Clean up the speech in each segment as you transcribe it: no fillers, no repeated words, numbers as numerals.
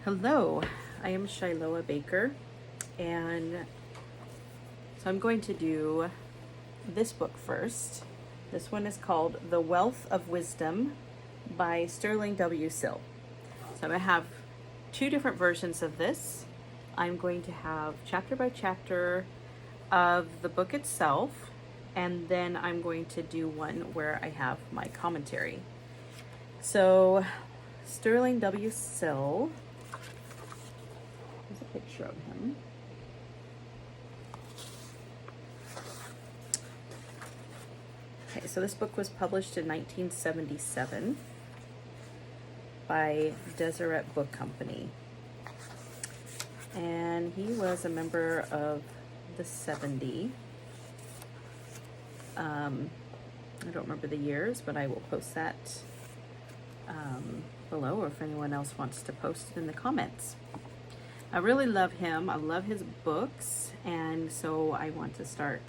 Hello, I am Shiloah Baker, and so I'm going to do this book first. This one is called The Wealth of Wisdom by Sterling W. Sill. So I'm going to have two different versions of this. I'm going to have chapter by chapter of the book itself, and then I'm going to do one where I have my commentary. So Sterling W. Sill, there's a picture of him. Okay, so this book was published in 1977 by Deseret Book Company. And he was a member of the 70. I don't remember the years, but I will post that below, or if anyone else wants to post it in the comments. I really love him. I love his books, and so I want to start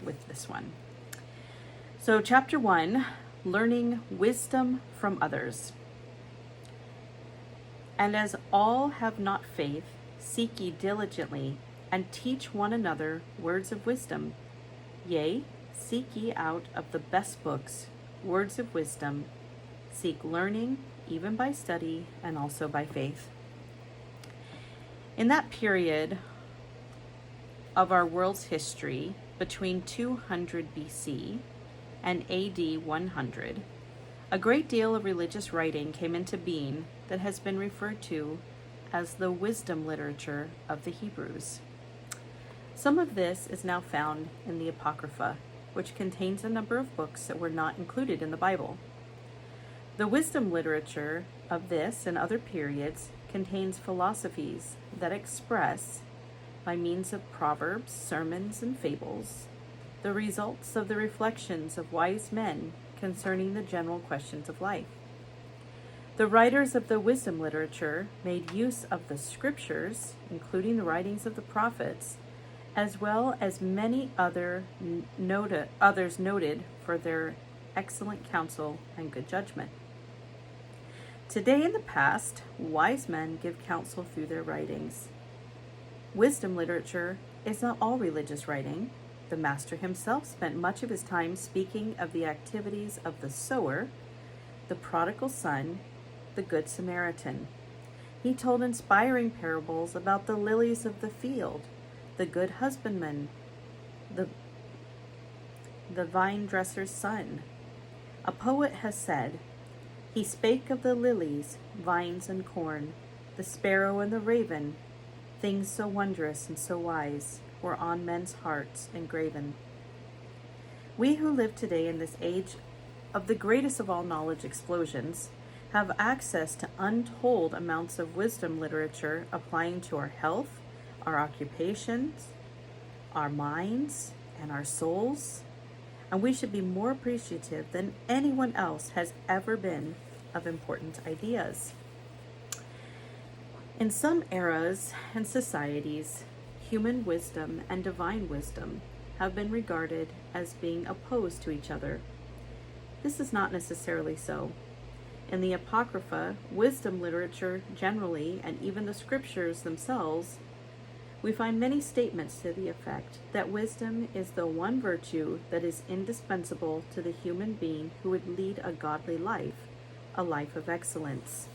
with this one. So chapter 1, Learning Wisdom from Others. And as all have not faith, seek ye diligently, and teach one another words of wisdom. Yea, seek ye out of the best books words of wisdom. Seek learning, even by study, and also by faith. In that period of our world's history, between 200 BC and AD 100, a great deal of religious writing came into being that has been referred to as the wisdom literature of the Hebrews. Some of this is now found in the Apocrypha, which contains a number of books that were not included in the Bible. The wisdom literature of this and other periods contains philosophies that express, by means of proverbs, sermons, and fables, the results of the reflections of wise men concerning the general questions of life. The writers of the wisdom literature made use of the scriptures, including the writings of the prophets, as well as many others noted for their excellent counsel and good judgment. Today and in the past, wise men give counsel through their writings. Wisdom literature is not all religious writing. The Master himself spent much of his time speaking of the activities of the sower, the prodigal son, the good Samaritan. He told inspiring parables about the lilies of the field, the good husbandman, the vine dresser's son. A poet has said, "He spake of the lilies, vines and corn, the sparrow and the raven. Things so wondrous and so wise were on men's hearts engraven." We who live today in this age of the greatest of all knowledge explosions have access to untold amounts of wisdom literature applying to our health, our occupations, our minds, and our souls. And we should be more appreciative than anyone else has ever been of important ideas. In some eras and societies, human wisdom and divine wisdom have been regarded as being opposed to each other. This is not necessarily so. In the Apocrypha, wisdom literature generally, and even the scriptures themselves, we find many statements to the effect that wisdom is the one virtue that is indispensable to the human being who would lead a godly life, a life of excellence.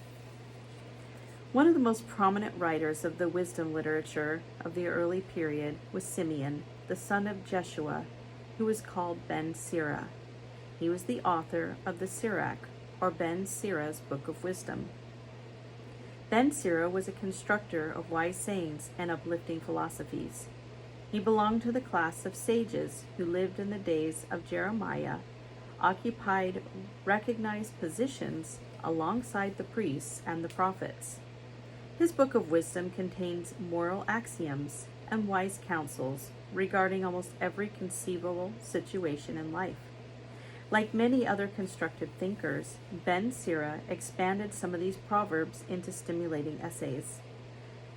One of the most prominent writers of the wisdom literature of the early period was Simeon, the son of Jeshua, who was called Ben Sira. He was the author of the Sirach, or Ben Sira's Book of Wisdom. Ben Sira was a constructor of wise sayings and uplifting philosophies. He belonged to the class of sages who lived in the days of Jeremiah, occupied recognized positions alongside the priests and the prophets. His Book of Wisdom contains moral axioms and wise counsels regarding almost every conceivable situation in life. Like many other constructive thinkers, Ben Sira expanded some of these proverbs into stimulating essays.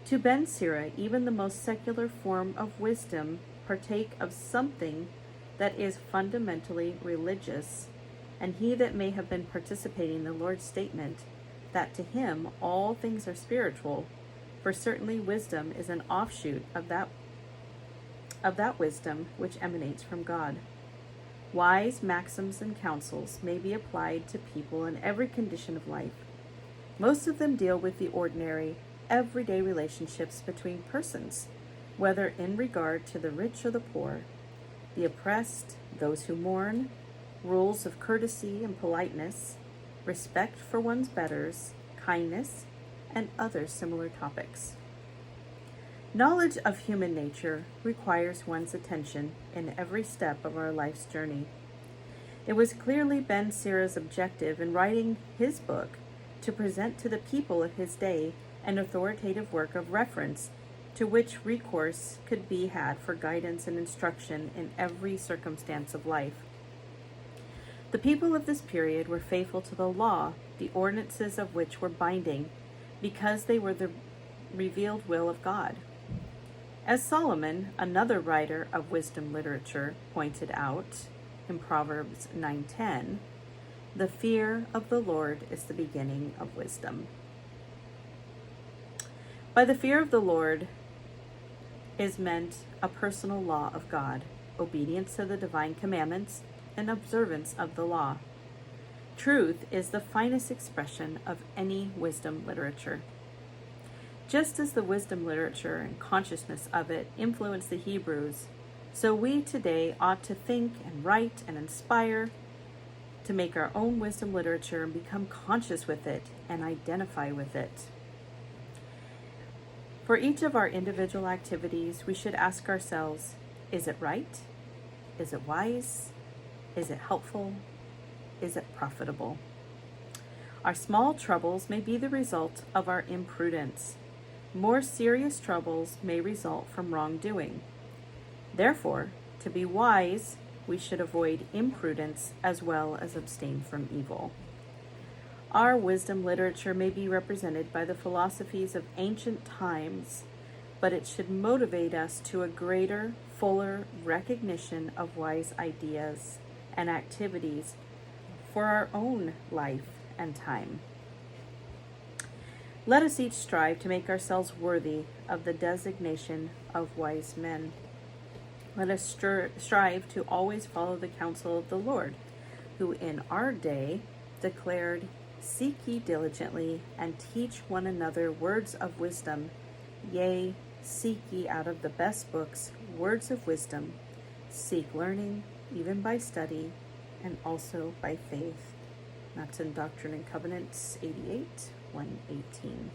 To Ben Sira, even the most secular form of wisdom partake of something that is fundamentally religious, and he that may have been participating in the Lord's statement that to him all things are spiritual For certainly wisdom is an offshoot of that wisdom which emanates from God. Wise maxims and counsels may be applied to people in every condition of life. Most of them deal with the ordinary, everyday relationships between persons, whether in regard to the rich or the poor, the oppressed, those who mourn, rules of courtesy and politeness, respect for one's betters, kindness, and other similar topics. Knowledge of human nature requires one's attention in every step of our life's journey. It was clearly Ben Sira's objective in writing his book to present to the people of his day an authoritative work of reference to which recourse could be had for guidance and instruction in every circumstance of life. The people of this period were faithful to the law, the ordinances of which were binding, because they were the revealed will of God. As Solomon, another writer of wisdom literature, pointed out in Proverbs 9:10, the fear of the Lord is the beginning of wisdom. By the fear of the Lord is meant a personal law of God, obedience to the divine commandments, and observance of the law. Truth is the finest expression of any wisdom literature. Just as the wisdom literature and consciousness of it influenced the Hebrews, so we today ought to think and write and inspire to make our own wisdom literature and become conscious with it and identify with it. For each of our individual activities, we should ask ourselves, is it right? Is it wise? Is it helpful? Is it profitable? Our small troubles may be the result of our imprudence. More serious troubles may result from wrongdoing. Therefore, to be wise, we should avoid imprudence as well as abstain from evil. Our wisdom literature may be represented by the philosophies of ancient times, but it should motivate us to a greater, fuller recognition of wise ideas and activities for our own life and time. Let us each strive to make ourselves worthy of the designation of wise men. Let us strive to always follow the counsel of the Lord, who in our day declared, "Seek ye diligently, and teach one another words of wisdom. Yea, seek ye out of the best books words of wisdom. Seek learning, even by study, and also by faith." That's in Doctrine and Covenants 88, 118.